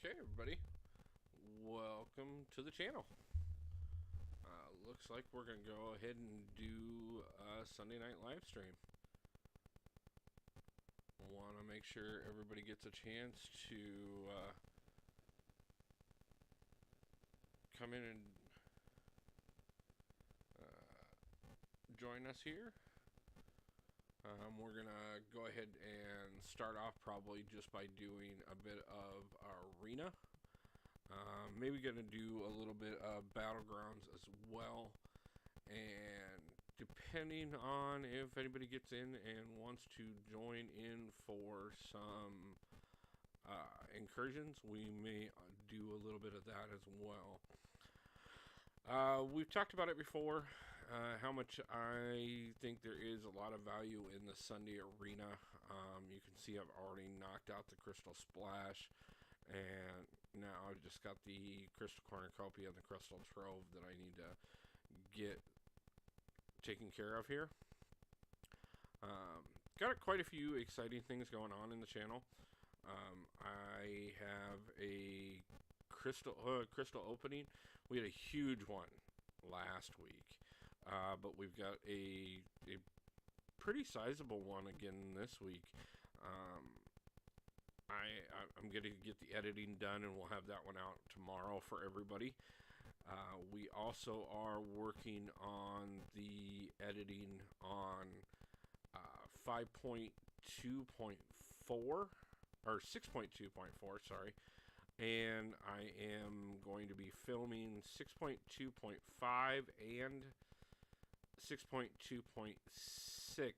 Okay, everybody, welcome to the channel. Looks like we're going to go ahead and do a Sunday night live stream. Want to make sure everybody gets a chance to come in and join us here. We're going to go ahead and start off probably just by doing a bit of arena. Maybe going to do a little bit of Battlegrounds as well. And depending on if anybody gets in and wants to join in for some incursions, we may do a little bit of that as well. We've talked about it before, how much I think there is a lot of value in the Sunday Arena. You can see I've already knocked out the Crystal Splash, and now I've just got the Crystal Cornucopia and the Crystal Trove that I need to get taken care of here. Got quite a few exciting things going on in the channel. I have a crystal opening. We had a huge one last week, but we've got a pretty sizable one again this week. I'm going to get the editing done, and we'll have that one out tomorrow for everybody. We also are working on the editing on 5.2.4 or 6.2.4, sorry. And I am going to be filming 6.2.5 and 6.2.6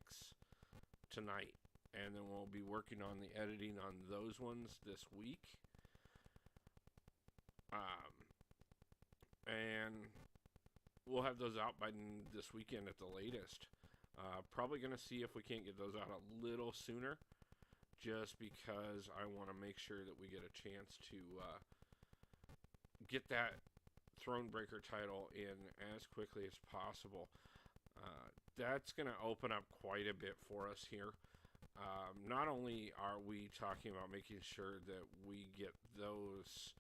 tonight. And then we'll be working on the editing on those ones this week. And we'll have those out by this weekend at the latest. Probably going to see if we can't get those out a little sooner, just because I want to make sure that we get a chance to get that Thronebreaker title in as quickly as possible. That's going to open up quite a bit for us here. Not only are we talking about making sure that we get those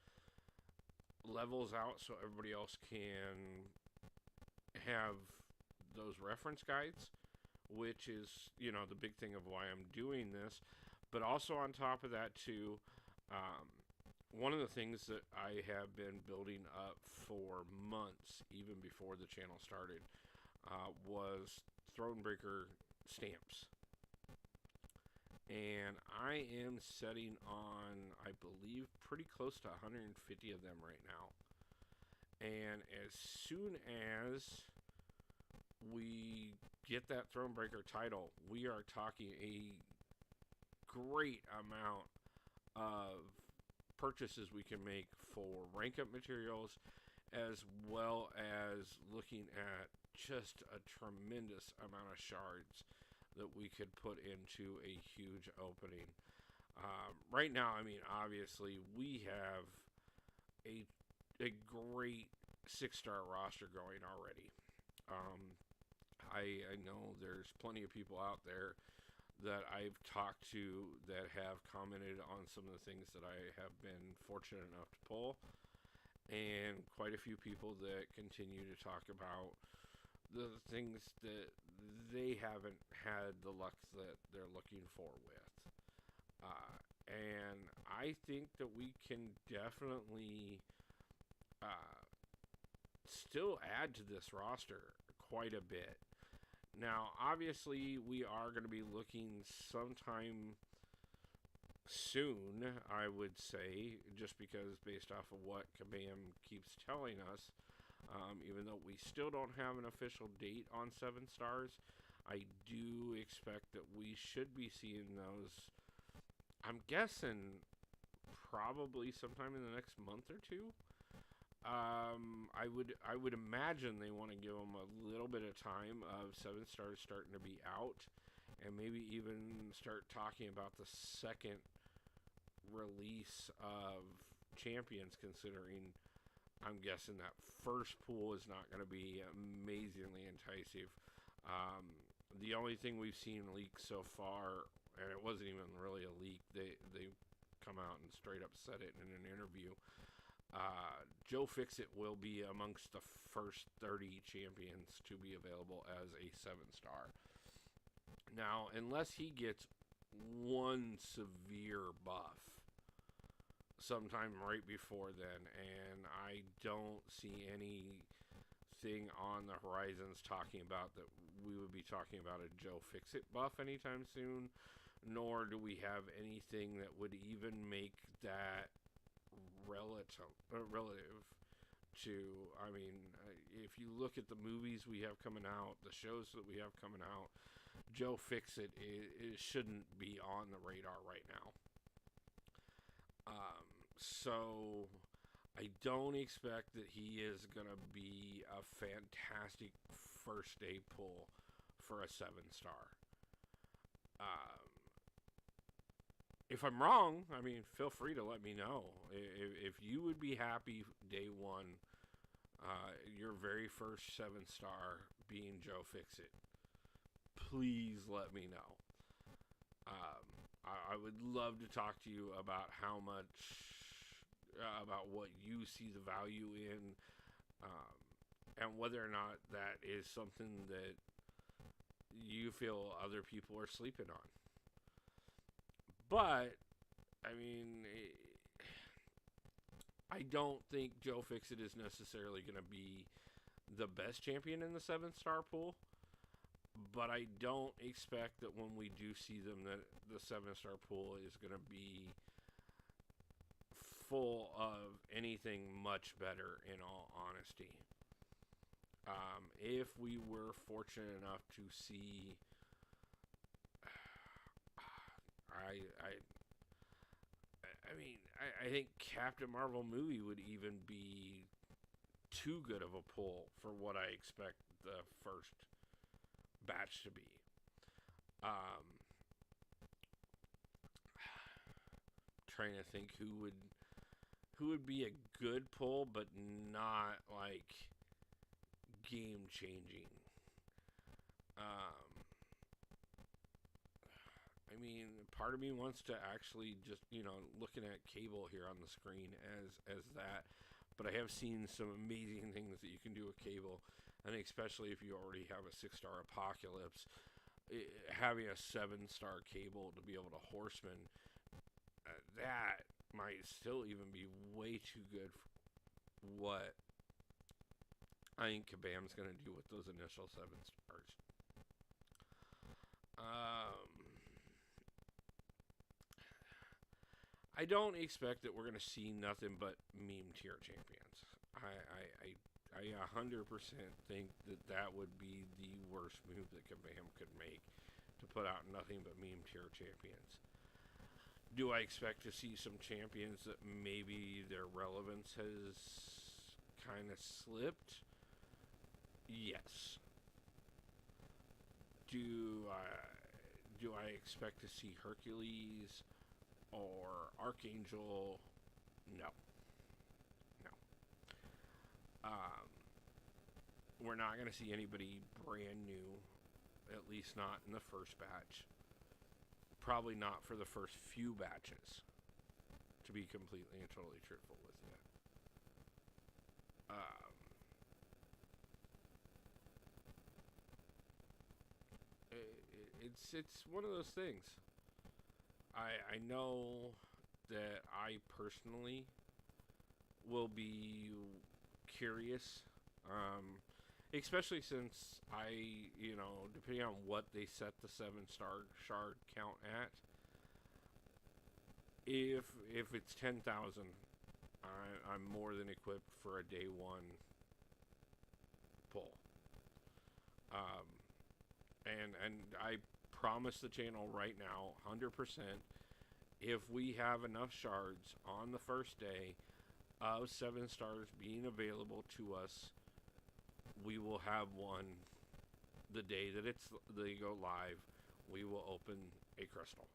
levels out so everybody else can have those reference guides, which is, you know, the big thing of why I'm doing this, but also on top of that too, one of the things that I have been building up for months, even before the channel started, was Thronebreaker stamps. And I am setting on, I believe, pretty close to 150 of them right now. And as soon as we get that Thronebreaker title, we are talking a great amount of purchases we can make for rank up materials, as well as looking at just a tremendous amount of shards that we could put into a huge opening. Right now, I mean, obviously, we have a great 6-star roster going already. I know there's plenty of people out there that I've talked to that have commented on some of the things that I have been fortunate enough to pull, and quite a few people that continue to talk about the things that they haven't had the luck that they're looking for with. And I think that we can definitely still add to this roster quite a bit. Now, obviously, we are going to be looking sometime soon, I would say, just because based off of what Kabam keeps telling us. Even though we still don't have an official date on 7 stars, I do expect that we should be seeing those, I'm guessing, probably sometime in the next month or two. I would imagine they want to give them a little bit of time of 7 stars starting to be out, and maybe even start talking about the second release of Champions, considering I'm guessing that first pool is not going to be amazingly enticing. The only thing we've seen leaked so far, and it wasn't even really a leak, they come out and straight up said it in an interview. Joe Fixit will be amongst the first 30 champions to be available as a 7-star. Now, unless he gets one severe buff sometime right before then, and I don't see anything on the horizons talking about that we would be talking about a Joe Fixit buff anytime soon, nor do we have anything that would even make that relative to, I mean, if you look at the movies we have coming out, the shows that we have coming out, Joe Fixit it shouldn't be on the radar right now. So I don't expect that he is going to be a fantastic first day pull for a 7-star. If I'm wrong, I mean, feel free to let me know. If you would be happy day one, your very first 7-star being Joe Fixit, please let me know. I would love to talk to you about how much, about what you see the value in, and whether or not that is something that you feel other people are sleeping on. But, I mean, I don't think Joe Fixit is necessarily going to be the best champion in the 7-star pool. But I don't expect that when we do see them that the 7-star pool is going to be full of anything much better, in all honesty. If we were fortunate enough to see, I think Captain Marvel movie would even be too good of a pull for what I expect the first batch to be. Trying to think who would be a good pull, but not like game changing. I mean, part of me wants to actually just, looking at Cable here on the screen as that, but I have seen some amazing things that you can do with Cable, and especially if you already have a 6-star Apocalypse, having a 7-star Cable to be able to Horseman, that might still even be way too good for what I think Kabam's going to do with those initial 7 stars. I don't expect that we're going to see nothing but meme tier champions. I 100% think that would be the worst move that Kabam could make, to put out nothing but meme tier champions. Do I expect to see some champions that maybe their relevance has kind of slipped? Yes. Do I expect to see Hercules or Archangel? No. We're not going to see anybody brand new, at least not in the first batch. Probably not for the first few batches, to be completely and totally truthful with you. It's one of those things. I know that I personally will be curious, especially since depending on what they set the 7-star shard count at, if it's 10,000, I'm more than equipped for a day one pull. And I promise the channel right now, 100%, if we have enough shards on the first day of 7 stars being available to us, we will have one the day that they go live. We will open a crystal.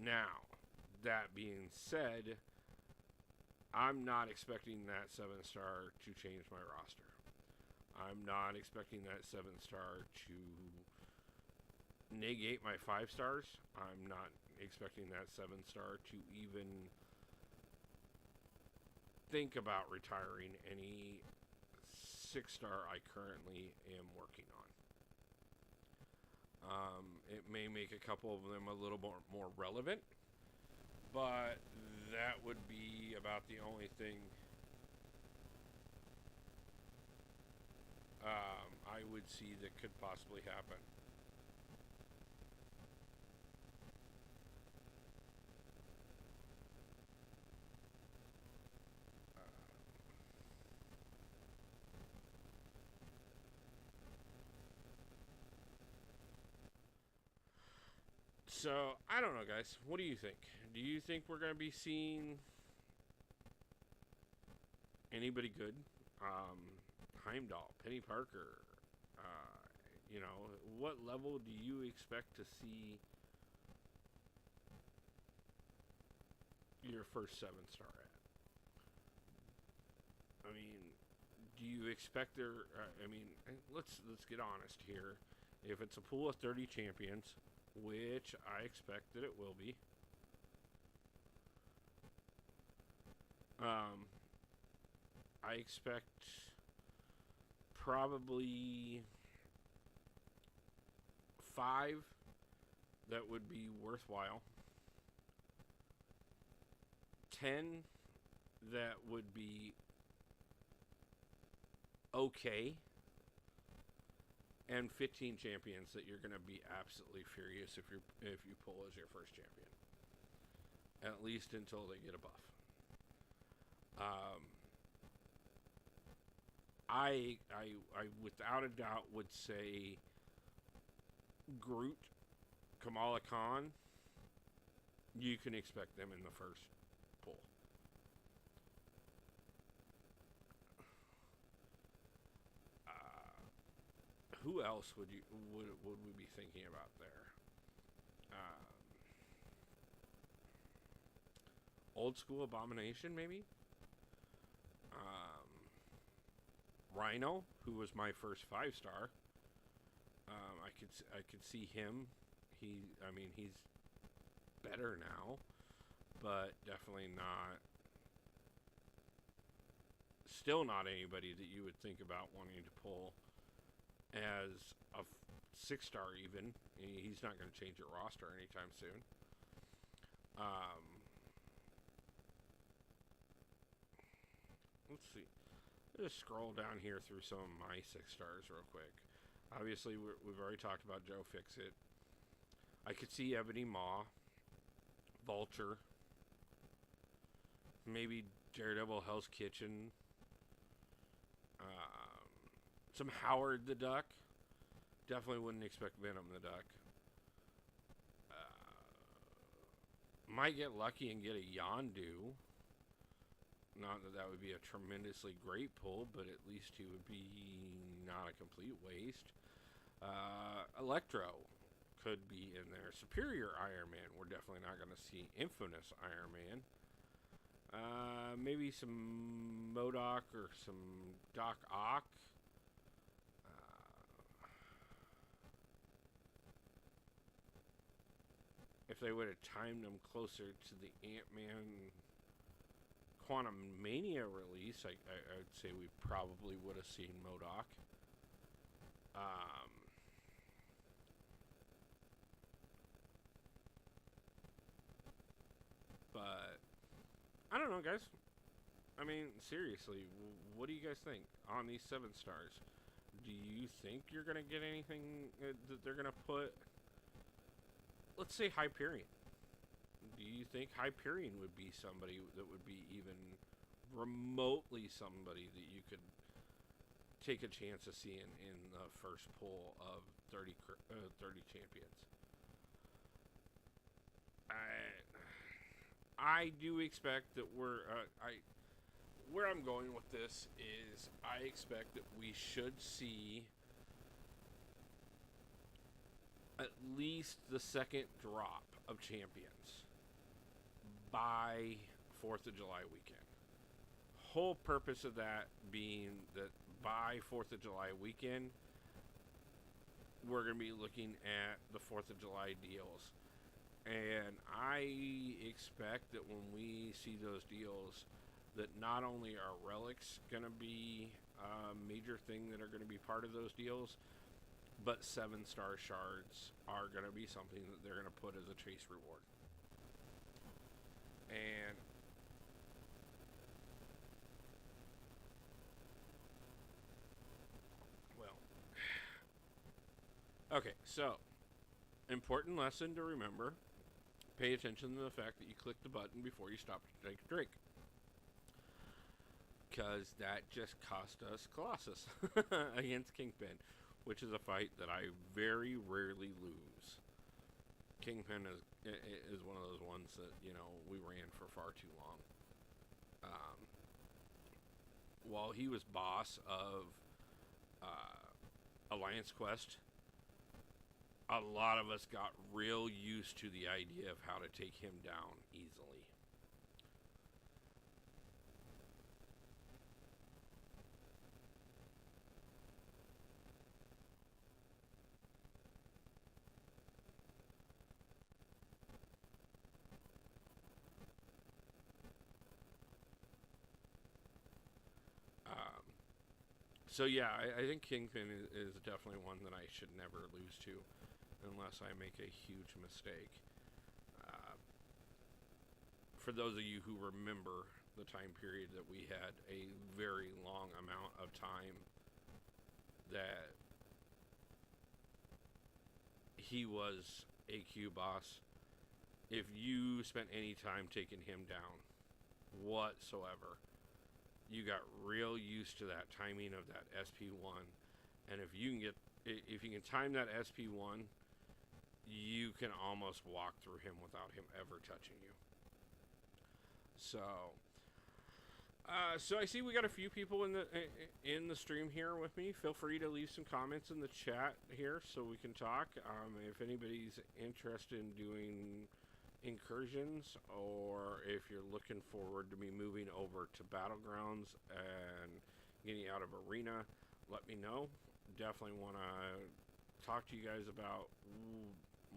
Now, that being said, I'm not expecting that 7-star to change my roster. I'm not expecting that 7-star to negate my 5 stars. I'm not expecting that 7-star to even think about retiring any 6-star I currently am working on. It may make a couple of them a little more relevant, but that would be about the only thing I would see that could possibly happen. So, I don't know, guys. What do you think? Do you think we're going to be seeing anybody good? Heimdall, Penny Parker. You know, what level do you expect to see your first 7-star at? I mean, do you expect there? Let's get honest here. If it's a pool of 30 champions, which I expect that it will be, I expect probably 5 that would be worthwhile, 10 that would be okay, and 15 champions that you're going to be absolutely furious if you pull as your first champion, at least until they get a buff. I without a doubt would say Groot, Kamala Khan. You can expect them in the first pull. Who else would we be thinking about there? Old School Abomination, maybe. Rhino, who was my first 5-star. I could see him. He's better now, but definitely not. Still not anybody that you would think about wanting to pull as a 6-star even. He's not going to change your roster anytime soon. Let's see. Let's just scroll down here through some of my 6-stars real quick. Obviously, we've already talked about Joe Fixit. I could see Ebony Maw, Vulture, maybe Daredevil Hell's Kitchen, some Howard the Duck. Definitely wouldn't expect Venom the Duck. Might get lucky and get a Yondu. Not that that would be a tremendously great pull, but at least he would be not a complete waste. Electro could be in there. Superior Iron Man. We're definitely not going to see Infamous Iron Man. Maybe some MODOK or some Doc Ock. If they would have timed them closer to the Ant-Man Quantum Mania release, I would say we probably would have seen MODOK. But I don't know, guys. I mean, seriously, what do you guys think on these 7-stars? Do you think you're going to get anything that they're going to put? Let's say Hyperion. Do you think Hyperion would be somebody that would be even remotely somebody that you could take a chance of seeing in the first pull of 30 champions? I do expect that where I'm going with this is I expect that we should see at least the second drop of champions by 4th of July weekend. Whole purpose of that being that by 4th of July weekend, we're going to be looking at the 4th of July deals. And I expect that when we see those deals, that not only are relics going to be a major thing that are going to be part of those deals, but 7-star shards are going to be something that they're going to put as a chase reward. And well, okay, so important lesson to remember: pay attention to the fact that you click the button before you stop to take a drink, because that just cost us Colossus against Kingpin, which is a fight that I very rarely lose. Kingpin is one of those ones that, you know, we ran for far too long. While he was boss of Alliance Quest, a lot of us got real used to the idea of how to take him down easily. So yeah, I think Kingpin is definitely one that I should never lose to, unless I make a huge mistake. For those of you who remember the time period that we had a very long amount of time that he was AQ boss, if you spent any time taking him down whatsoever, you got real used to that timing of that SP1, and if you can time that SP1, you can almost walk through him without him ever touching you. So I see we got a few people in the stream here with me. Feel free to leave some comments in the chat here so we can talk. If anybody's interested in doing Incursions, or if you're looking forward to me moving over to Battlegrounds and getting out of Arena, let me know. Definitely want to talk to you guys about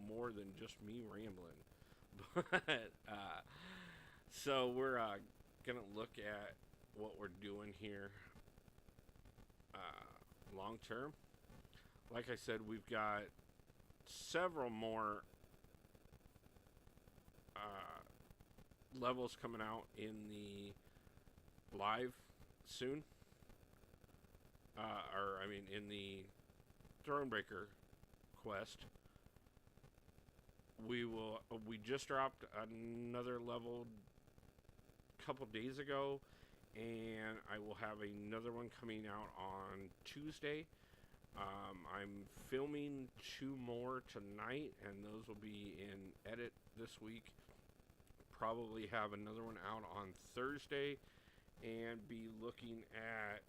more than just me rambling. But so we're gonna look at what we're doing here long term. Like I said, we've got several more levels coming out in the live soon, in the Thronebreaker quest. We just dropped another level a couple days ago, and I will have another one coming out on Tuesday. I'm filming 2 more tonight, and those will be in edit this week. Probably have another one out on Thursday, and be looking at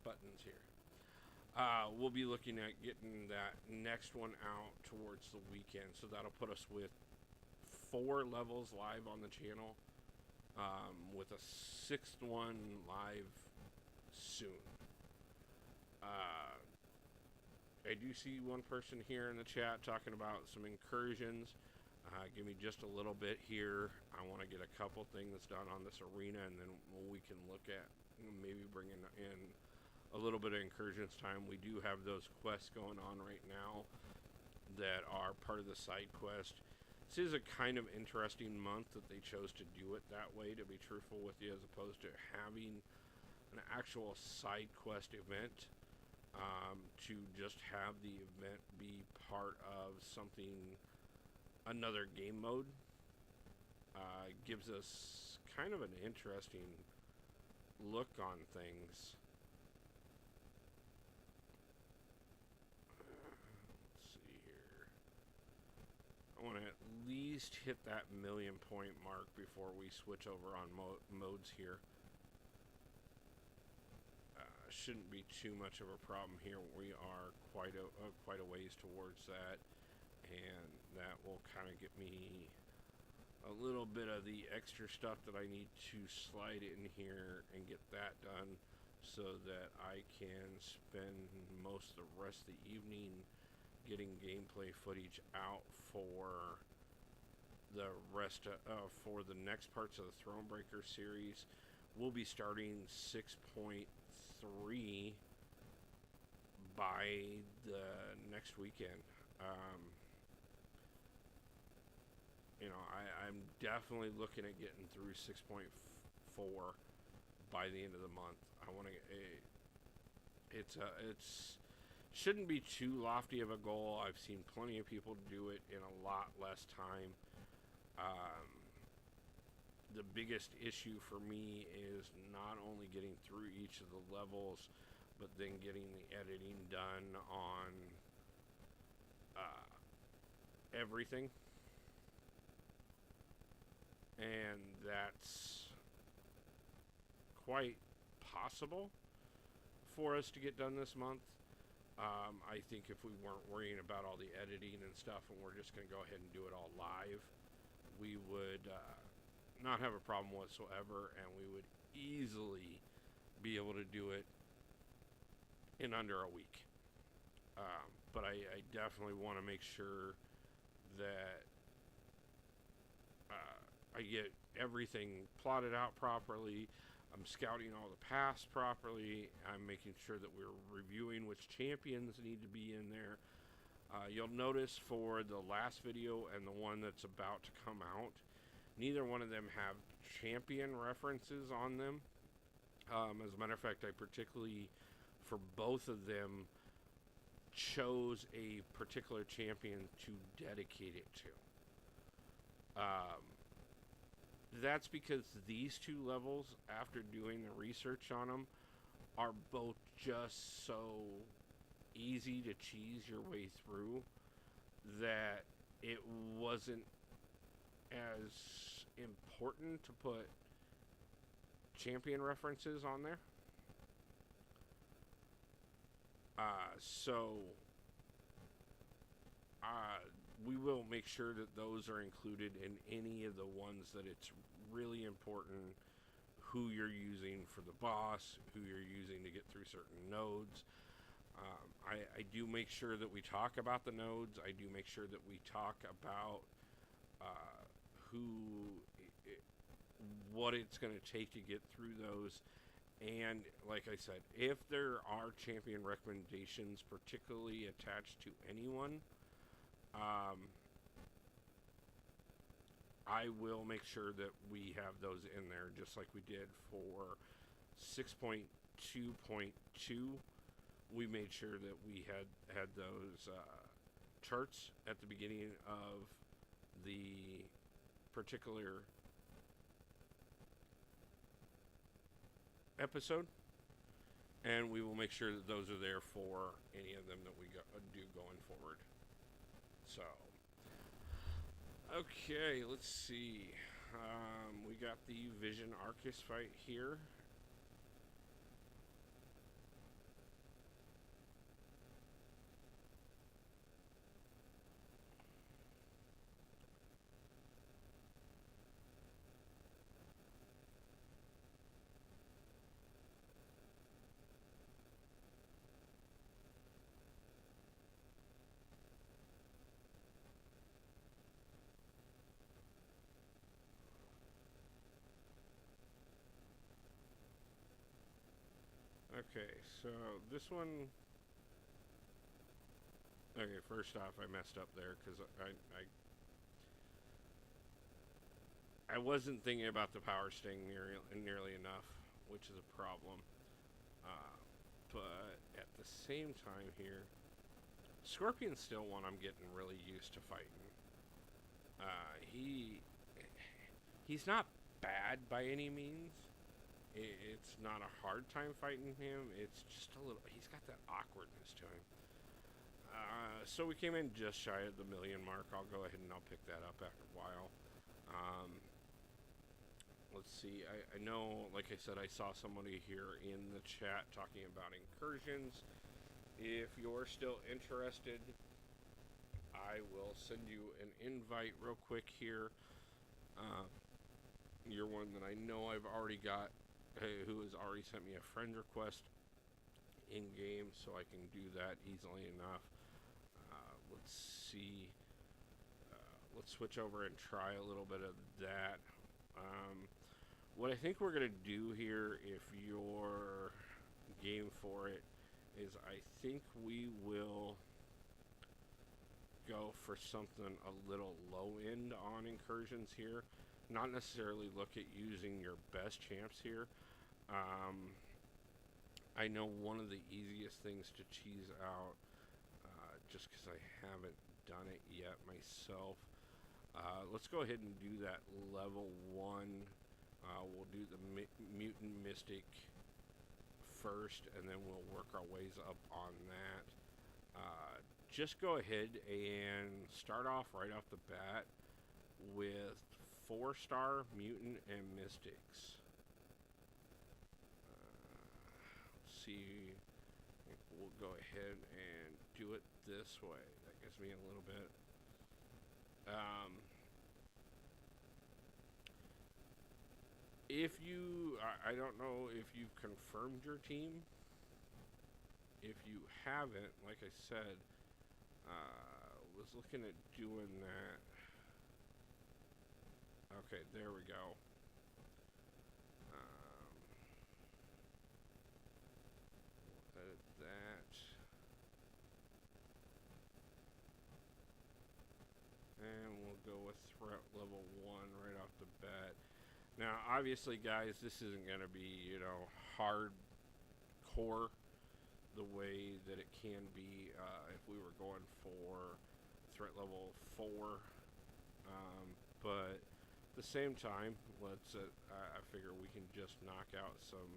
buttons here. We'll be looking at getting that next one out towards the weekend, so that'll put us with 4 levels live on the channel, with a 6th one live soon. I do see one person here in the chat talking about some incursions. Give me just a little bit here. I want to get a couple things done on this arena, and then we can look at maybe bringing in a little bit of incursions time. We do have those quests going on right now that are part of the side quest. This is a kind of interesting month that they chose to do it that way, to be truthful with you, as opposed to having an actual side quest event. To just have the event be part of something, another game mode, gives us kind of an interesting look on things. Let's see here. I want to at least hit that 1,000,000 point mark before we switch over on modes here. Shouldn't be too much of a problem here. We are quite a ways towards that, and that will kind of get me a little bit of the extra stuff that I need to slide in here and get that done so that I can spend most of the rest of the evening getting gameplay footage out for the rest of, for the next parts of the Thronebreaker series. We'll be starting 6.3 by the next weekend. I'm definitely looking at getting through 6.4 by the end of the month. I want to. It's shouldn't be too lofty of a goal. I've seen plenty of people do it in a lot less time. The biggest issue for me is not only getting through each of the levels, but then getting the editing done on everything. And that's quite possible for us to get done this month. I think if we weren't worrying about all the editing and stuff and we're just going to go ahead and do it all live, we would not have a problem whatsoever, and we would easily be able to do it in under a week. But I definitely want to make sure that I get everything plotted out properly. I'm scouting all the paths properly. I'm making sure that we're reviewing which champions need to be in there. You'll notice for the last video and the one that's about to come out, neither one of them have champion references on them. As a matter of fact, I particularly, for both of them, chose a particular champion to dedicate it to. That's because these two levels, after doing the research on them, are both just so easy to cheese your way through that it wasn't as important to put champion references on there. We will make sure that those are included in any of the ones that it's really important who you're using for the boss, who you're using to get through certain nodes. I do make sure that we talk about the nodes. I do make sure that we talk about what it's going to take to get through those. And like I said, if there are champion recommendations particularly attached to anyone, I will make sure that we have those in there, just like we did for 6.2.2. We made sure that we had those charts at the beginning of the particular episode, and we will make sure that those are there for any of them that we do going forward. So, okay, let's see. We got the Vision Arcus fight here. Okay, so this one... Okay, first off, I messed up there because I wasn't thinking about the power sting nearly enough, which is a problem. But at the same time here, Scorpion's still one I'm getting really used to fighting. He's not bad by any means. It's not a hard time fighting him. It's just a little... He's got that awkwardness to him. So we came in just shy of the 1 million mark. I'll go ahead and I'll pick that up after a while. Let's see. I know, like I said, I saw somebody here in the chat talking about Incursions. If you're still interested, I will send you an invite real quick here. Uh, you're one that I know I've already got, who has already sent me a friend request in game, so I can do that easily enough. Let's see. Let's switch over and try a little bit of that. What I think we're going to do here, if you're game for it, is I think we will go for something a little low end on incursions here. Not necessarily look at using your best champs here. I know one of the easiest things to cheese out, just because I haven't done it yet myself. Let's go ahead and do that level 1. We'll do the Mutant Mystic first, and then we'll work our ways up on that. Just go ahead and start off right off the bat with 4-star Mutant and Mystics. See, we'll go ahead and do it this way. That gives me a little bit. If you, I don't know if you've confirmed your team. If you haven't, like I said, was looking at doing that. Okay, there we go. Edit that. And we'll go with threat level 1 right off the bat. Now, obviously, guys, this isn't going to be, hardcore the way that it can be if we were going for threat level 4. But at the same time, I figure we can just knock out some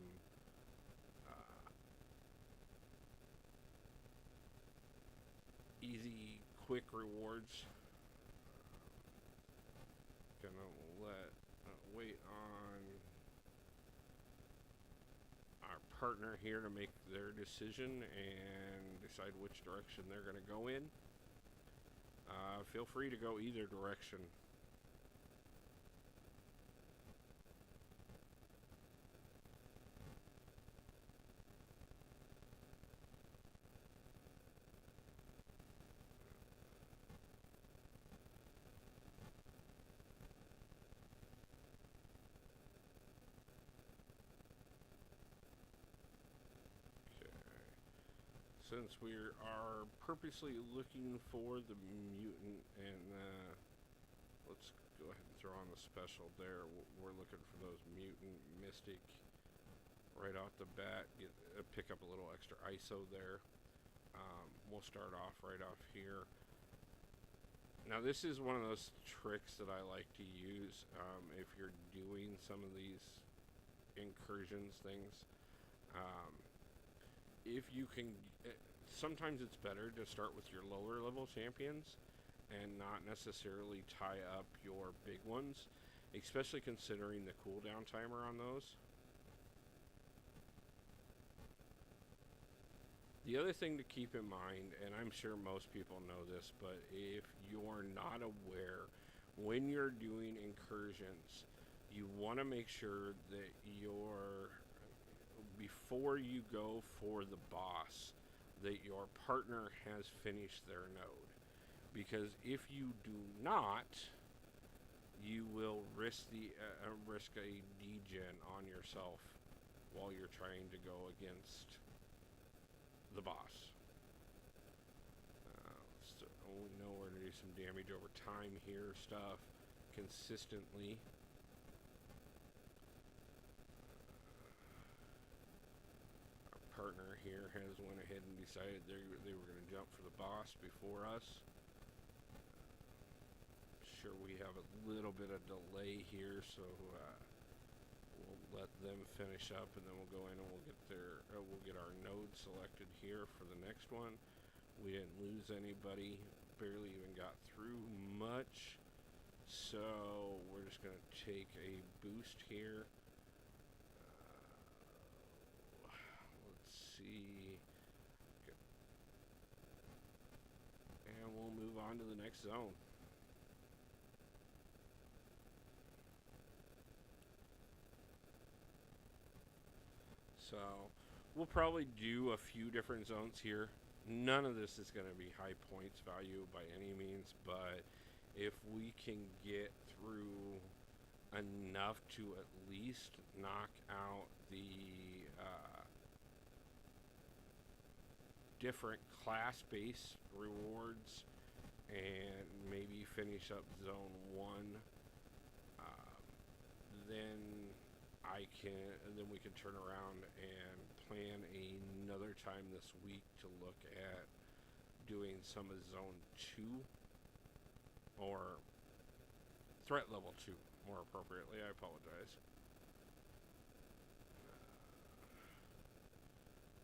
easy, quick rewards. Gonna wait on our partner here to make their decision and decide which direction they're going to go in. Feel free to go either direction. Since we are purposely looking for the mutant, and let's go ahead and throw on the special there. We're looking for those mutant mystic right off the bat. Pick up a little extra ISO there. We'll start off right off here. Now this is one of those tricks that I like to use if you're doing some of these incursions things. If you can, sometimes it's better to start with your lower level champions and not necessarily tie up your big ones, especially considering the cooldown timer on those. The other thing to keep in mind, and I'm sure most people know this, but if you're not aware, when you're doing incursions, you want to make sure that before you go for the boss, that your partner has finished their node. Because if you do not, you will risk a degen on yourself while you're trying to go against the boss. We know we're going to do some damage over time here, stuff consistently. Partner here has went ahead and decided they were going to jump for the boss before us. Sure, we have a little bit of delay here, so we'll let them finish up, and then we'll go in and we'll get our node selected here for the next one. We didn't lose anybody, barely even got through much, so we're just going to take a boost here. And we'll move on to the next zone. So we'll probably do a few different zones here. None of this is going to be high points value by any means, but if we can get through enough to at least knock out the different class-based rewards and maybe finish up zone 1, then then we can turn around and plan another time this week to look at doing some of zone 2, or threat level 2 more appropriately. I apologize.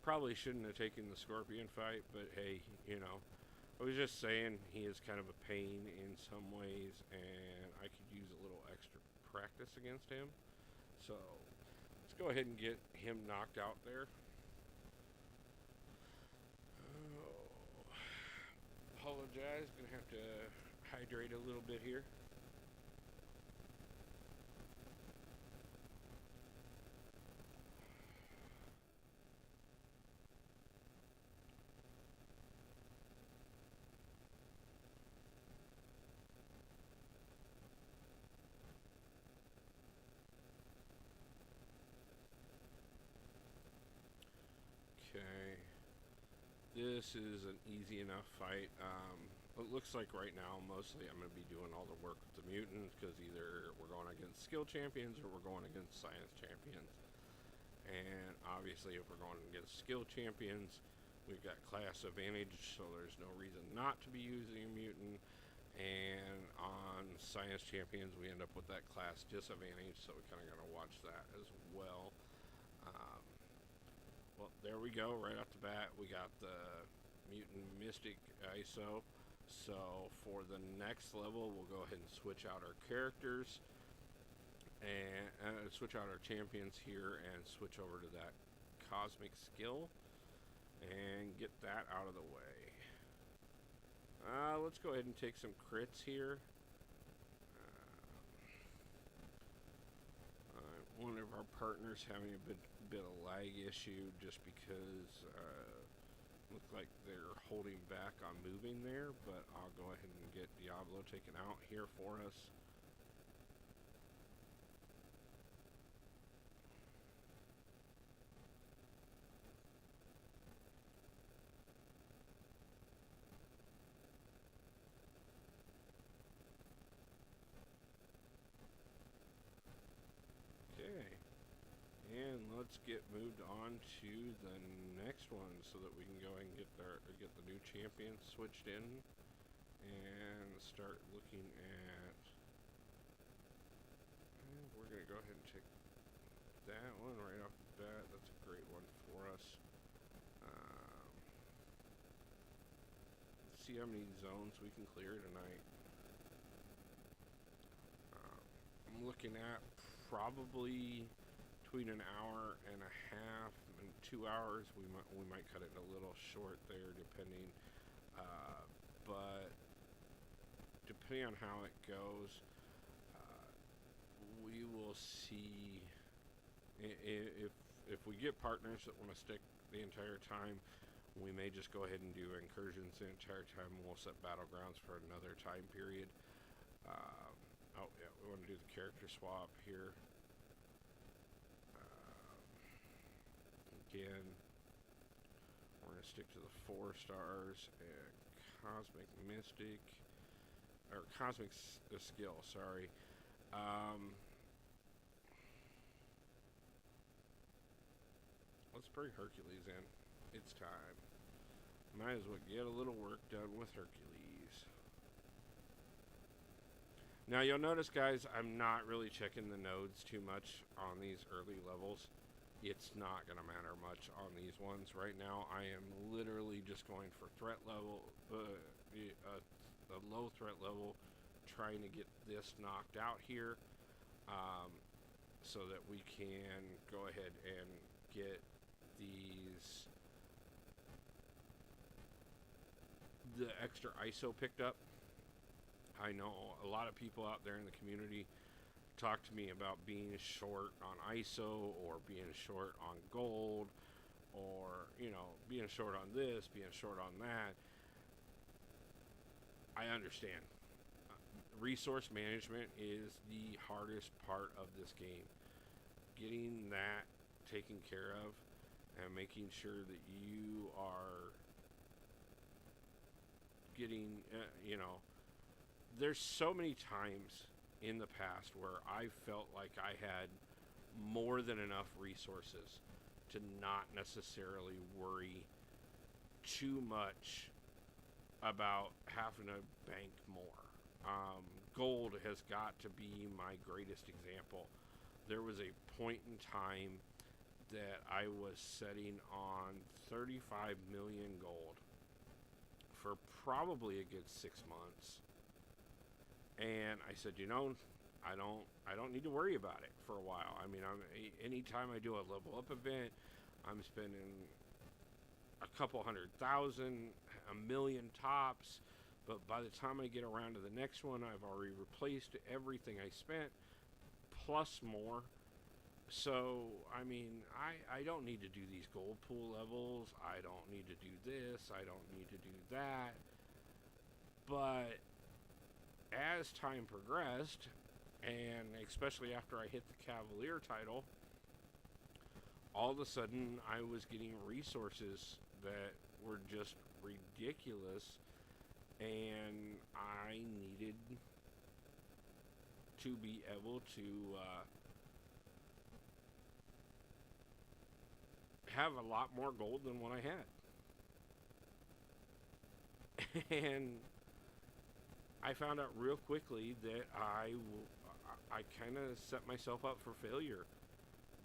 Probably shouldn't have taken the Scorpion fight, but hey, I was just saying he is kind of a pain in some ways, and I could use a little extra practice against him. So let's go ahead and get him knocked out there. Apologize, gonna have to hydrate a little bit here. Okay, this is an easy enough fight. It looks like right now mostly I'm going to be doing all the work with the mutants, because either we're going against skill champions or we're going against science champions. And obviously if we're going against skill champions, we've got class advantage, so there's no reason not to be using a mutant. And on science champions we end up with that class disadvantage, so we kind of got to watch that as well. Well, there we go. Right off the bat, we got the Mutant Mystic ISO. So for the next level, we'll go ahead and switch out our characters and switch out our champions here and switch over to that Cosmic Skill and get that out of the way. Let's go ahead and take some crits here. One of our partners having a bit of lag issue just because look like they're holding back on moving there, but I'll go ahead and get Diablo taken out here for us. And let's get moved on to the next one so that we can go ahead and get the new champion switched in and start looking at. We're going to go ahead and take that one right off the bat. That's a great one for us. Let's see how many zones we can clear tonight. I'm looking at probably between an hour and a half and 2 hours. We might cut it a little short there, depending. But depending on how it goes, we will see if we get partners that want to stick the entire time. We may just go ahead and do Incursions the entire time, and we'll set Battlegrounds for another time period. Oh yeah, we want to do the character swap here. Again, we're going to stick to the 4 stars and Cosmic Mystic, or Cosmic Skill, sorry. Let's bring Hercules in. It's time. Might as well get a little work done with Hercules. Now you'll notice, guys, I'm not really checking the nodes too much on these early levels. It's not going to matter much on these ones. Right now, I am literally just going for threat level, a low threat level, trying to get this knocked out here, so that we can go ahead and get the extra ISO picked up. I know a lot of people out there in the community talk to me about being short on ISO or being short on gold or, being short on this, being short on that. I understand. Resource management is the hardest part of this game. Getting that taken care of and making sure that you are getting, there's so many times in the past where I felt like I had more than enough resources to not necessarily worry too much about having to bank more. Gold has got to be my greatest example. There was a point in time that I was setting on 35 million gold for probably a good 6 months. And I said, I don't need to worry about it for a while. I mean, anytime I do a level up event, I'm spending a couple 100,000, $1 million tops. But by the time I get around to the next one, I've already replaced everything I spent, plus more. So, I mean, I don't need to do these gold pool levels. I don't need to do this. I don't need to do that. But as time progressed, and especially after I hit the Cavalier title, all of a sudden I was getting resources that were just ridiculous, and I needed to be able to have a lot more gold than what I had. And I found out real quickly that I kind of set myself up for failure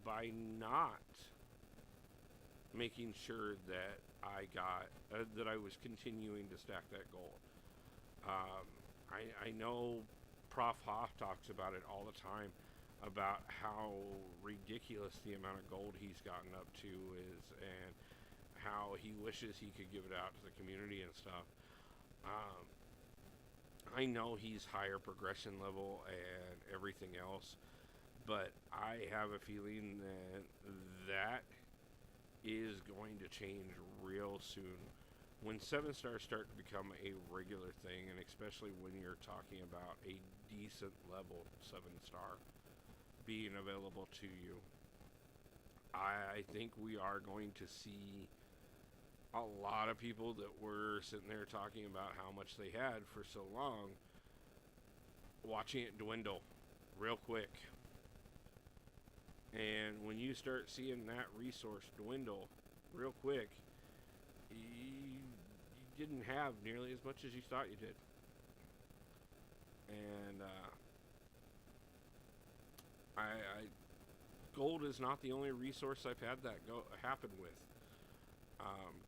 by not making sure that I got that I was continuing to stack that gold. I know Prof Hoff talks about it all the time, about how ridiculous the amount of gold he's gotten up to is, and how he wishes he could give it out to the community and stuff. I know he's higher progression level and everything else, but I have a feeling that is going to change real soon. When 7 stars start to become a regular thing, and especially when you're talking about a decent level 7 star being available to you, I think we are going to see a lot of people that were sitting there talking about how much they had for so long, watching it dwindle real quick. And when you start seeing that resource dwindle real quick, you didn't have nearly as much as you thought you did. And gold is not the only resource I've had that happen with.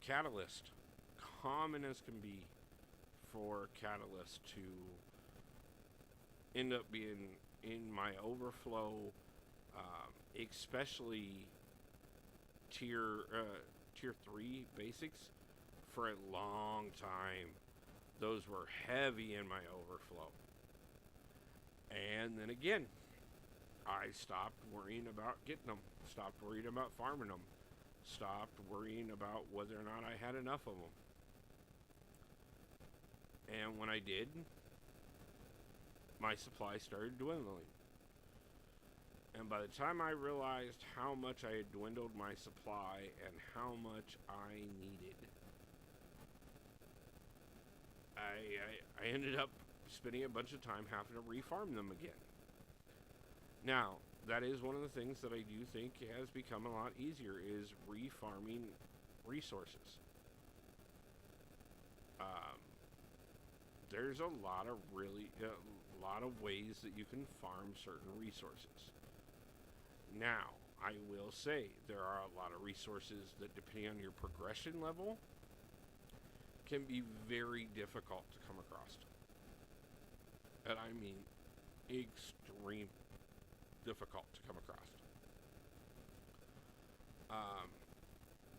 Catalyst, common as can be for Catalyst to end up being in my overflow, especially tier 3 basics. For a long time, those were heavy in my overflow. And then again, I stopped worrying about getting them, stopped worrying about farming them, stopped worrying about whether or not I had enough of them. And when I did, my supply started dwindling. And by the time I realized how much I had dwindled my supply and how much I needed, I ended up spending a bunch of time having to refarm them again. Now, that is one of the things that I do think has become a lot easier, is refarming resources. There's a lot of ways that you can farm certain resources. Now, I will say there are a lot of resources that, depending on your progression level, can be very difficult to come across. And I mean extreme difficult to come across.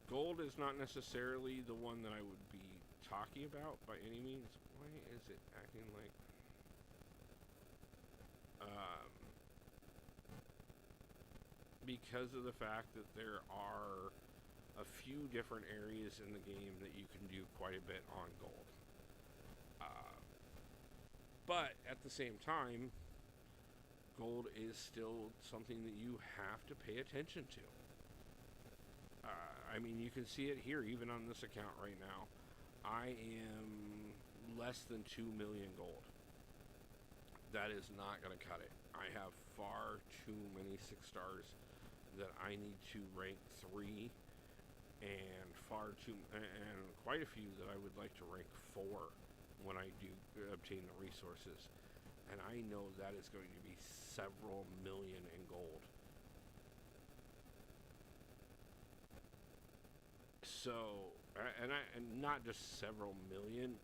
Gold is not necessarily the one that I would be talking about by any means. Why is it acting like because of the fact that there are a few different areas in the game that you can do quite a bit on gold. But at the same time, gold is still something that you have to pay attention to. I mean, you can see it here, even on this account right now. I am less than 2 million gold. That is not going to cut it. I have far too many 6 stars that I need to rank 3, and quite a few that I would like to rank 4 when I do obtain the resources. And I know that is going to be several million in gold. So, and not just several million,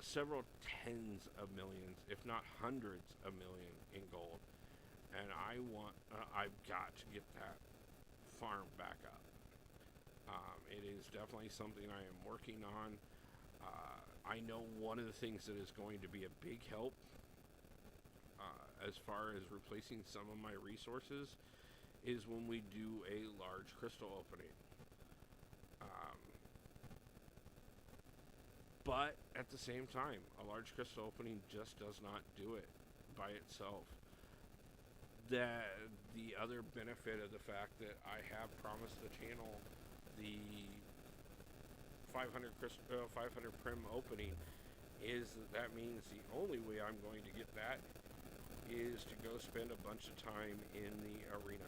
several tens of millions, if not hundreds of million in gold. And I've got to get that farm back up. It is definitely something I am working on. I know one of the things that is going to be a big help as far as replacing some of my resources is when we do a large crystal opening. But at the same time, a large crystal opening just does not do it by itself. The other benefit of the fact that I have promised the channel the 500 prim opening is that means the only way I'm going to get that is to go spend a bunch of time in the arena,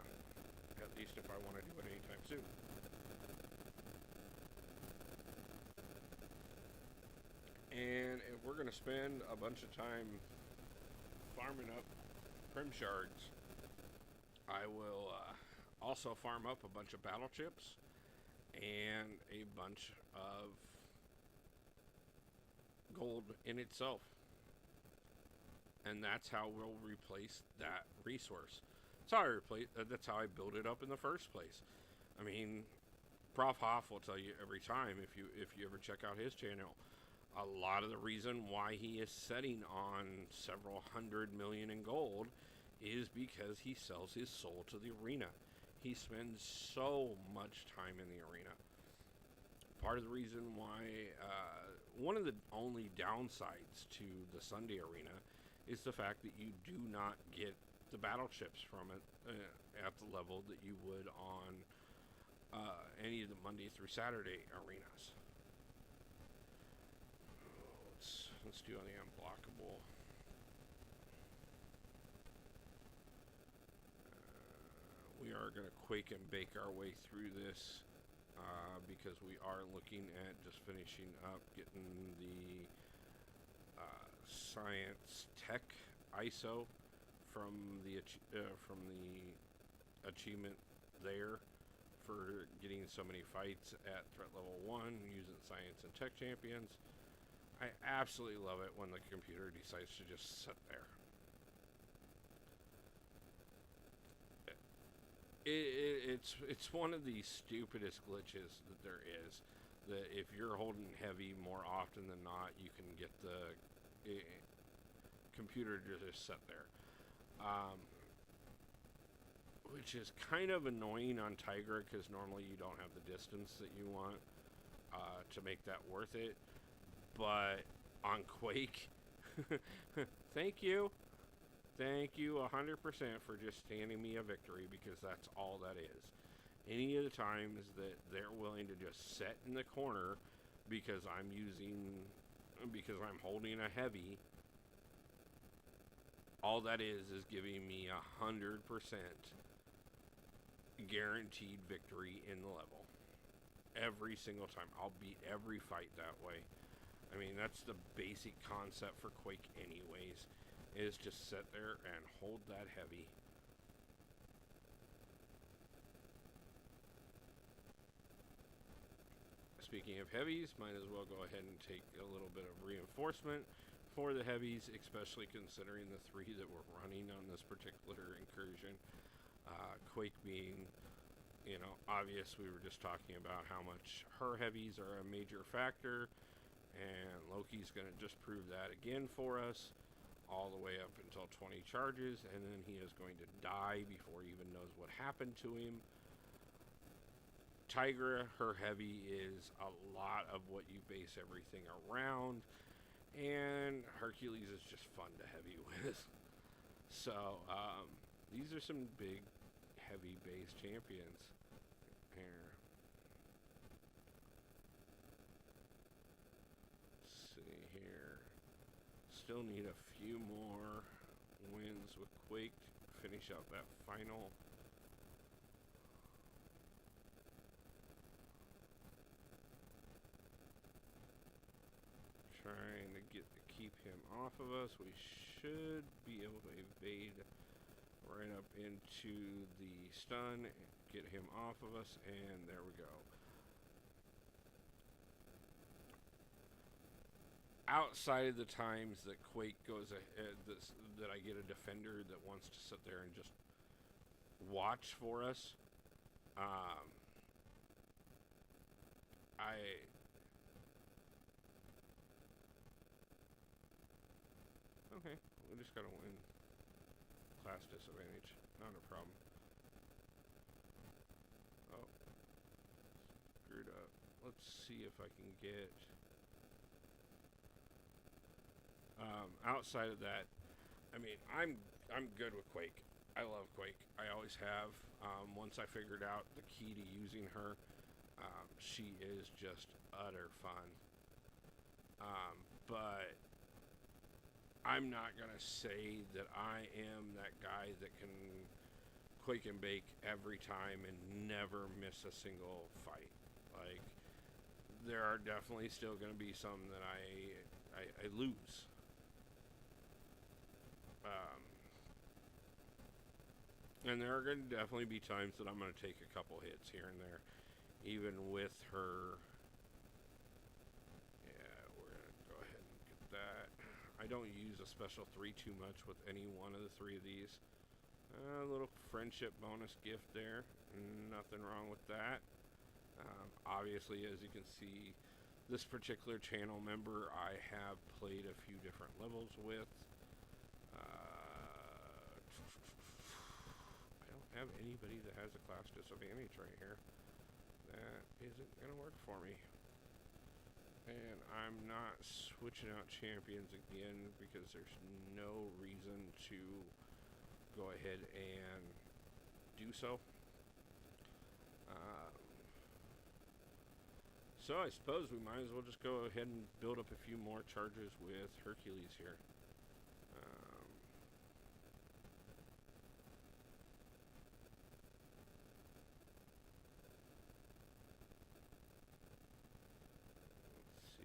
at least if I want to do it anytime soon. And if we're going to spend a bunch of time farming up prim shards, I will also farm up a bunch of battle chips and a bunch of gold in itself. And that's how we'll replace that resource. That's how I built it up in the first place. I mean, Prof Hoff will tell you every time, if you ever check out his channel, a lot of the reason why he is setting on several hundred million in gold is because he sells his soul to the arena. He spends so much time in the arena. Part of the reason why, one of the only downsides to the Sunday arena is the fact that you do not get the battle chips from it at the level that you would on any of the Monday through Saturday arenas. Let's do the unblockable. We are going to quake and bake our way through this because we are looking at just finishing up getting the Science Tech ISO from the achievement there for getting so many fights at threat level 1 using Science and Tech champions. I absolutely love it when the computer decides to just sit there. It's one of the stupidest glitches that there is. That if you're holding heavy more often than not, you can get the computer to just sit there. Which is kind of annoying on Tigra because normally you don't have the distance that you want to make that worth it. But on Quake, thank you 100% for just standing me a victory, because that's all that is. Any of the times that they're willing to just sit in the corner because I'm holding a heavy, all that is giving me 100% guaranteed victory in the level. Every single time. I'll beat every fight that way. I mean, that's the basic concept for Quake anyways, is just sit there and hold that heavy. Speaking of heavies, might as well go ahead and take a little bit of reinforcement for the heavies, especially considering the 3 that we're running on this particular incursion. Quake being, obvious. We were just talking about how much her heavies are a major factor. And Loki's going to just prove that again for us. all the way up until 20 charges, and then he is going to die before he even knows what happened to him. Tigra, her heavy, is a lot of what you base everything around, and Hercules is just fun to heavy with. So, these are some big, heavy base champions here. Let's see here. Still need a few more wins with Quake to finish out that final. Trying to keep him off of us. We should be able to evade right up into the stun, get him off of us, and there we go. Outside of the times that Quake goes ahead, that I get a defender that wants to sit there and just watch for us, okay, we just gotta win class disadvantage, not a problem. Oh, screwed up. Let's see if I can get outside of that. I mean, I'm good with Quake. I love Quake. I always have. Once I figured out the key to using her, she is just utter fun. But I'm not gonna say that I am that guy that can Quake and bake every time and never miss a single fight. Like, there are definitely still gonna be some that I lose. And there are going to definitely be times that I'm going to take a couple hits here and there, even with her. Yeah, we're going to go ahead and get that. I don't use a special 3 too much with any one of the 3 of these. A little friendship bonus gift there. Nothing wrong with that. Obviously, as you can see, this particular channel member I have played a few different levels with. Have anybody that has a class disadvantage right here. That isn't gonna work for me, and I'm not switching out champions again because there's no reason to go ahead and do so. So I suppose we might as well just go ahead and build up a few more charges with Hercules here.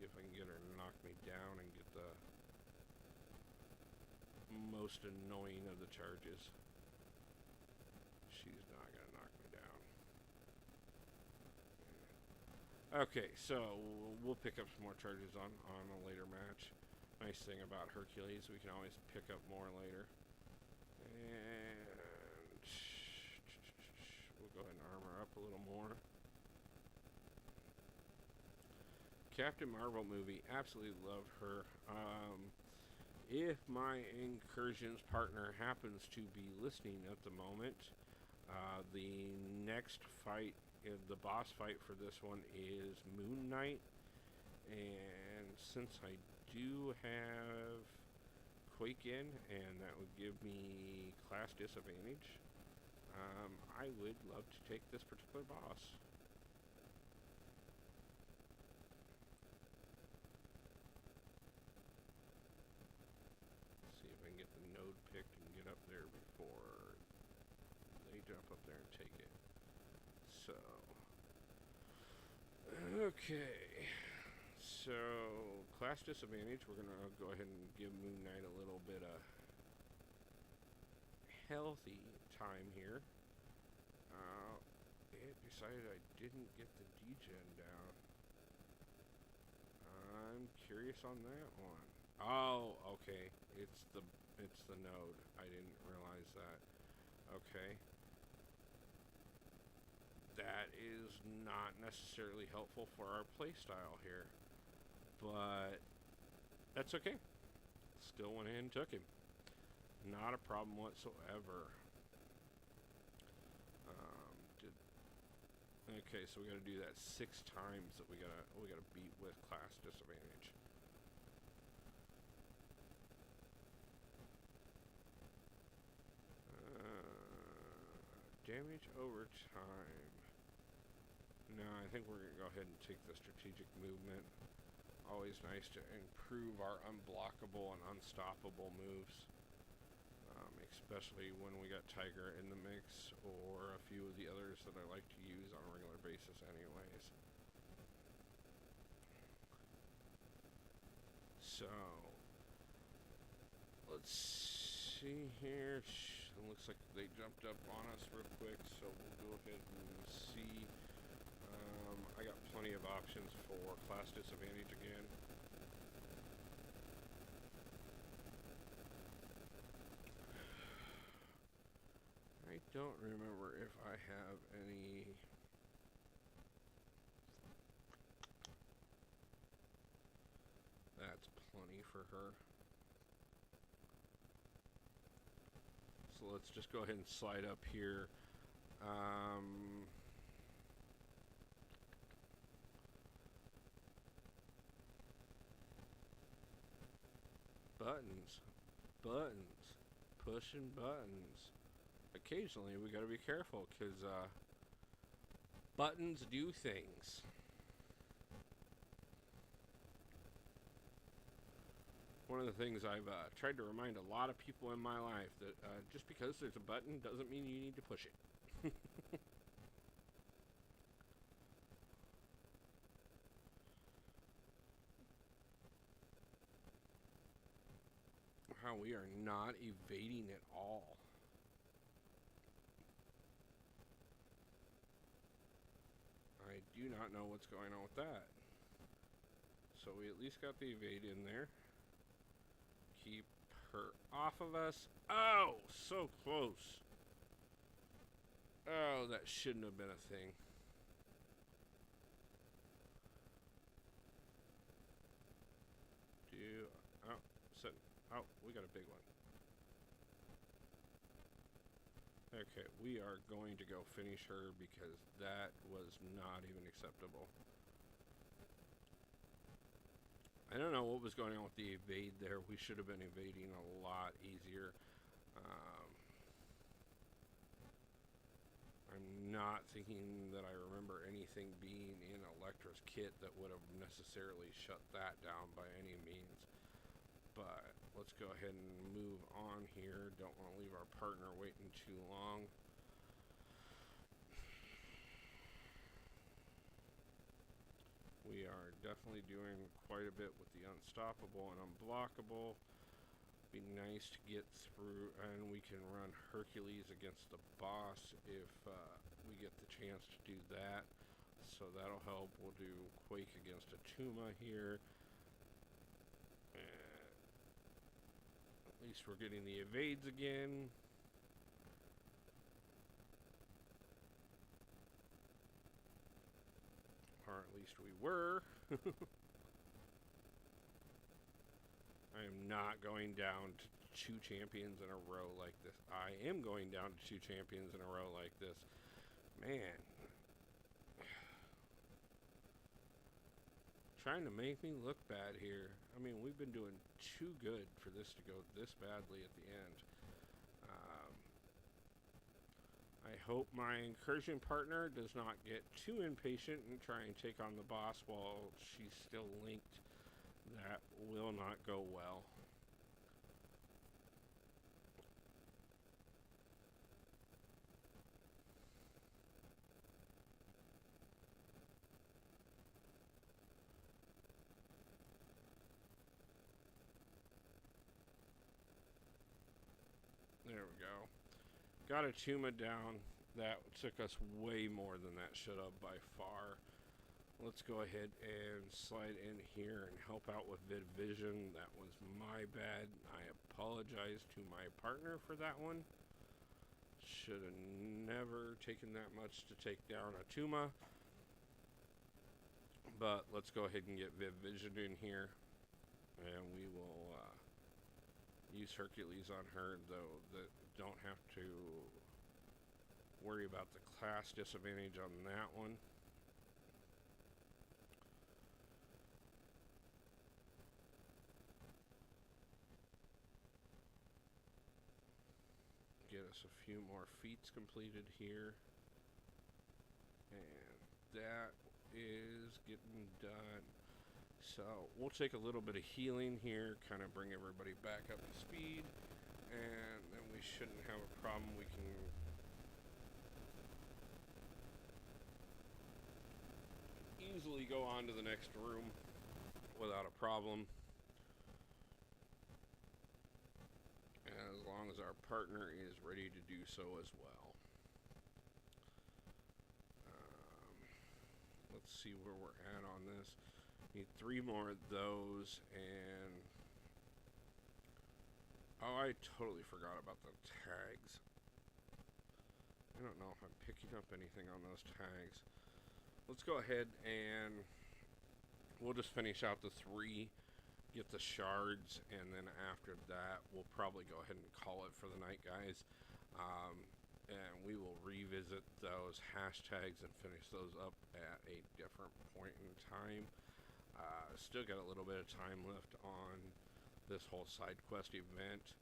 If I can get her to knock me down and get the most annoying of the charges. She's not going to knock me down. Okay, so we'll pick up some more charges on a later match. Nice thing about Hercules, we can always pick up more later. And we'll go ahead and armor up a little more. Captain Marvel movie, absolutely love her. If my Incursions partner happens to be listening at the moment, the next fight, the boss fight for this one is Moon Knight, and since I do have Quake in, and that would give me class disadvantage, I would love to take this particular boss. Picked and get up there before they jump up there and take it. So, okay. So, class disadvantage, we're going to go ahead and give Moon Knight a little bit of healthy time here. It decided I didn't get the degen down. I'm curious on that one. Oh, okay. It's the node. I didn't realize that. Okay. That is not necessarily helpful for our playstyle here. But that's okay. Still went ahead and took him. Not a problem whatsoever. Did Okay, so we got to do that 6 times that we gotta beat with class disadvantage. Damage over time. No, I think we're gonna go ahead and take the strategic movement. Always nice to improve our unblockable and unstoppable moves. Especially when we got Tiger in the mix, or a few of the others that I like to use on a regular basis anyways. So, let's see here. It looks like they jumped up on us real quick, so we'll go ahead and see. I got plenty of options for class disadvantage again. I don't remember if I have any. That's plenty for her. So let's just go ahead and slide up here. Buttons, pushing buttons. Occasionally we gotta be careful, because buttons do things. One of the things I've tried to remind a lot of people in my life that just because there's a button doesn't mean you need to push it. How we are not evading at all. I do not know what's going on with that. So we at least got the evade in there. Keep her off of us. Oh, so close. Oh, that shouldn't have been a thing. Oh, we got a big one. Okay, we are going to go finish her because that was not even acceptable. I don't know what was going on with the evade there. We should have been evading a lot easier. I'm not thinking that I remember anything being in Electra's kit that would have necessarily shut that down by any means. But let's go ahead and move on here. Don't want to leave our partner waiting too long. We are definitely doing quite a bit with the unstoppable and unblockable. Be nice to get through, and we can run Hercules against the boss if we get the chance to do that. So that'll help. We'll do Quake against a Tuma here. At least we're getting the evades again. Or at least we were. I am not going down to 2 champions in a row like this. I am going down to 2 champions in a row like this. Man. Trying to make me look bad here. I mean, we've been doing too good for this to go this badly at the end. I hope my incursion partner does not get too impatient and try and take on the boss while she's still linked. That will not go well. There we go. Got a Tuma down. That took us way more than that should have by far. Let's go ahead and slide in here and help out with Vid Vision. That was my bad. I apologize to my partner for that one. Should have never taken that much to take down a Tuma. But let's go ahead and get Vid Vision in here. And we will use Hercules on her, though, that don't have to worry about the class disadvantage on that one. Get us a few more feats completed here. And that is getting done. So we'll take a little bit of healing here, kind of bring everybody back up to speed, and then we shouldn't have a problem. We can easily go on to the next room without a problem, as long as our partner is ready to do so as well. Let's see where we're at on this. Need 3 more of those, and oh, I totally forgot about the tags. I don't know if I'm picking up anything on those tags. Let's go ahead and we'll just finish out the 3, get the shards, and then after that we'll probably go ahead and call it for the night, guys. And we will revisit those hashtags and finish those up at a different point in time. Still got a little bit of time left on this whole side quest event,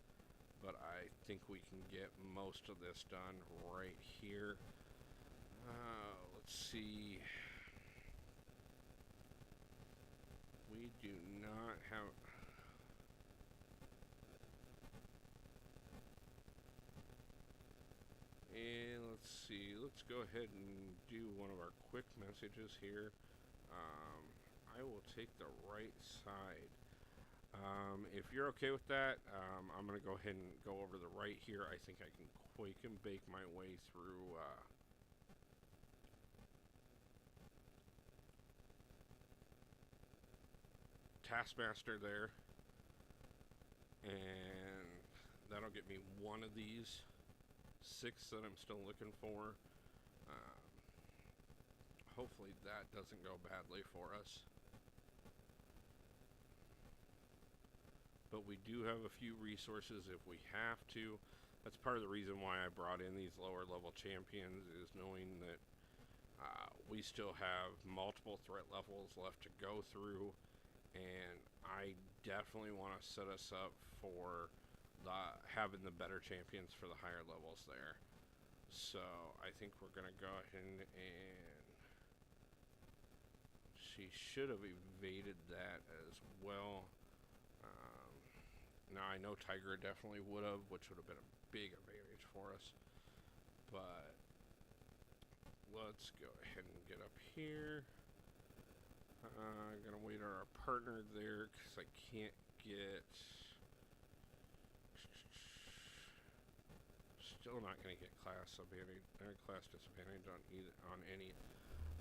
but I think we can get most of this done right here. Let's see. We do not have... And let's see, let's go ahead and do one of our quick messages here. I will take the right side. If you're okay with that, I'm going to go ahead and go over the right here. I think I can quake and bake my way through Taskmaster there. And that'll get me one of these 6 that I'm still looking for. Hopefully that doesn't go badly for us. But we do have a few resources if we have to. That's part of the reason why I brought in these lower level champions, is knowing that we still have multiple threat levels left to go through, and I definitely want to set us up for having the better champions for the higher levels there. So I think we're going to go ahead and she should have evaded that as well. Now I know Tiger definitely would have, which would have been a big advantage for us. But let's go ahead and get up here. I'm going to wait on our partner there because I can't get... Still not going to get class disadvantage on any.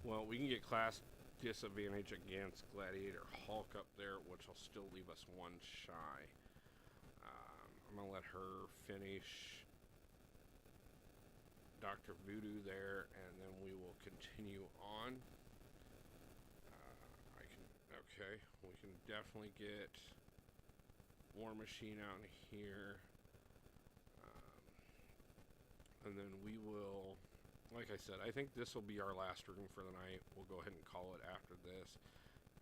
Well, we can get class disadvantage against Gladiator Hulk up there, which will still leave us 1 shy. I'm going to let her finish Dr. Voodoo there, and then we will continue on. Okay, we can definitely get War Machine out here. And then we will, like I said, I think this will be our last room for the night. We'll go ahead and call it after this.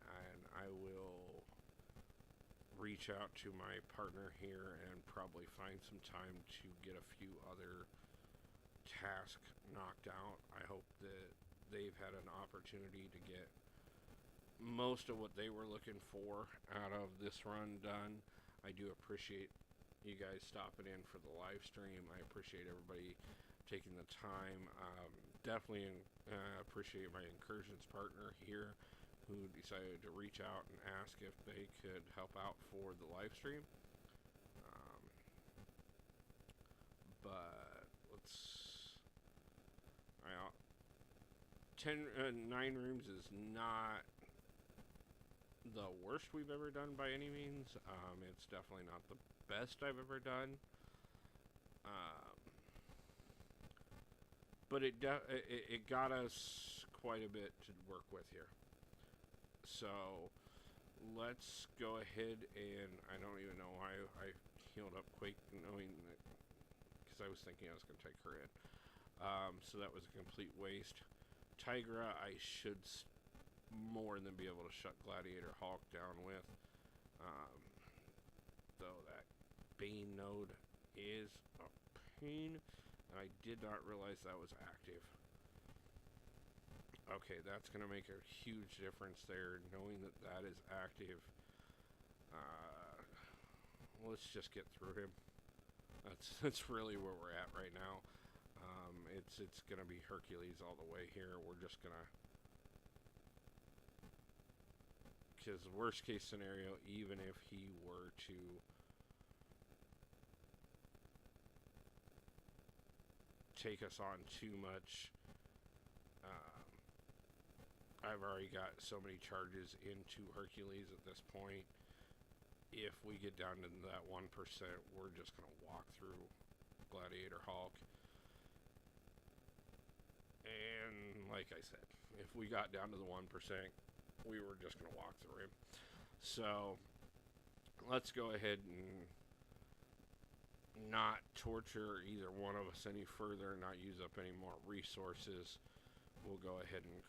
And I will reach out to my partner here and probably find some time to get a few other tasks knocked out. I hope that they've had an opportunity to get most of what they were looking for out of this run done. I do appreciate you guys stopping in for the live stream. I appreciate everybody taking the time. Definitely appreciate my Incursions partner here who decided to reach out and ask if they could help out for the live stream. But let's... 9 rooms is not the worst we've ever done by any means. It's definitely not the best I've ever done. But it got us quite a bit to work with here. So let's go ahead and I don't even know why I healed up quick, knowing that, because I was thinking I was going to take her in. So that was a complete waste. Tigra, I should more than be able to shut Gladiator Hawk down with. Though that Bane node is a pain, and I did not realize that was active. Okay, that's going to make a huge difference there, knowing that that is active. Let's just get through him. That's really where we're at right now. It's going to be Hercules all the way here. We're just going to... Because worst case scenario, even if he were to... take us on too much... I've already got so many charges into Hercules at this point. If we get down to that 1%, we're just going to walk through Gladiator Hawk. And like I said, if we got down to the 1%, we were just going to walk through him. So let's go ahead and not torture either one of us any further, not use up any more resources. We'll go ahead and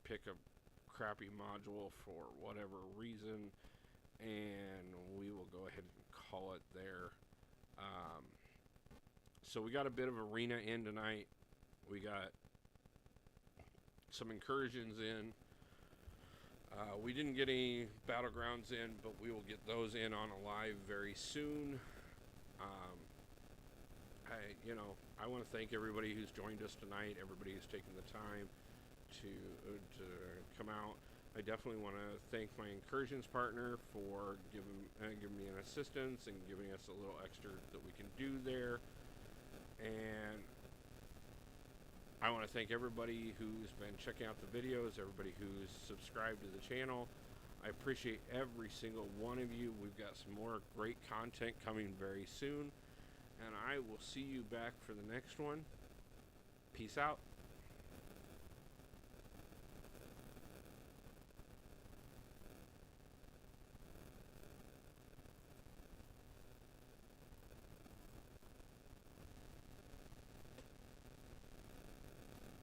pick a crappy module for whatever reason, and we will go ahead and call it there. So we got a bit of arena in tonight. We got some incursions in. We didn't get any Battlegrounds in, but we will get those in on a live very soon. I want to thank everybody who's joined us tonight, everybody who's taken the time to come out. I definitely want to thank my Incursions partner for giving me an assistance and giving us a little extra that we can do there. And I want to thank everybody who's been checking out the videos, everybody who's subscribed to the channel. I appreciate every single one of you. We've got some more great content coming very soon. And I will see you back for the next one. Peace out.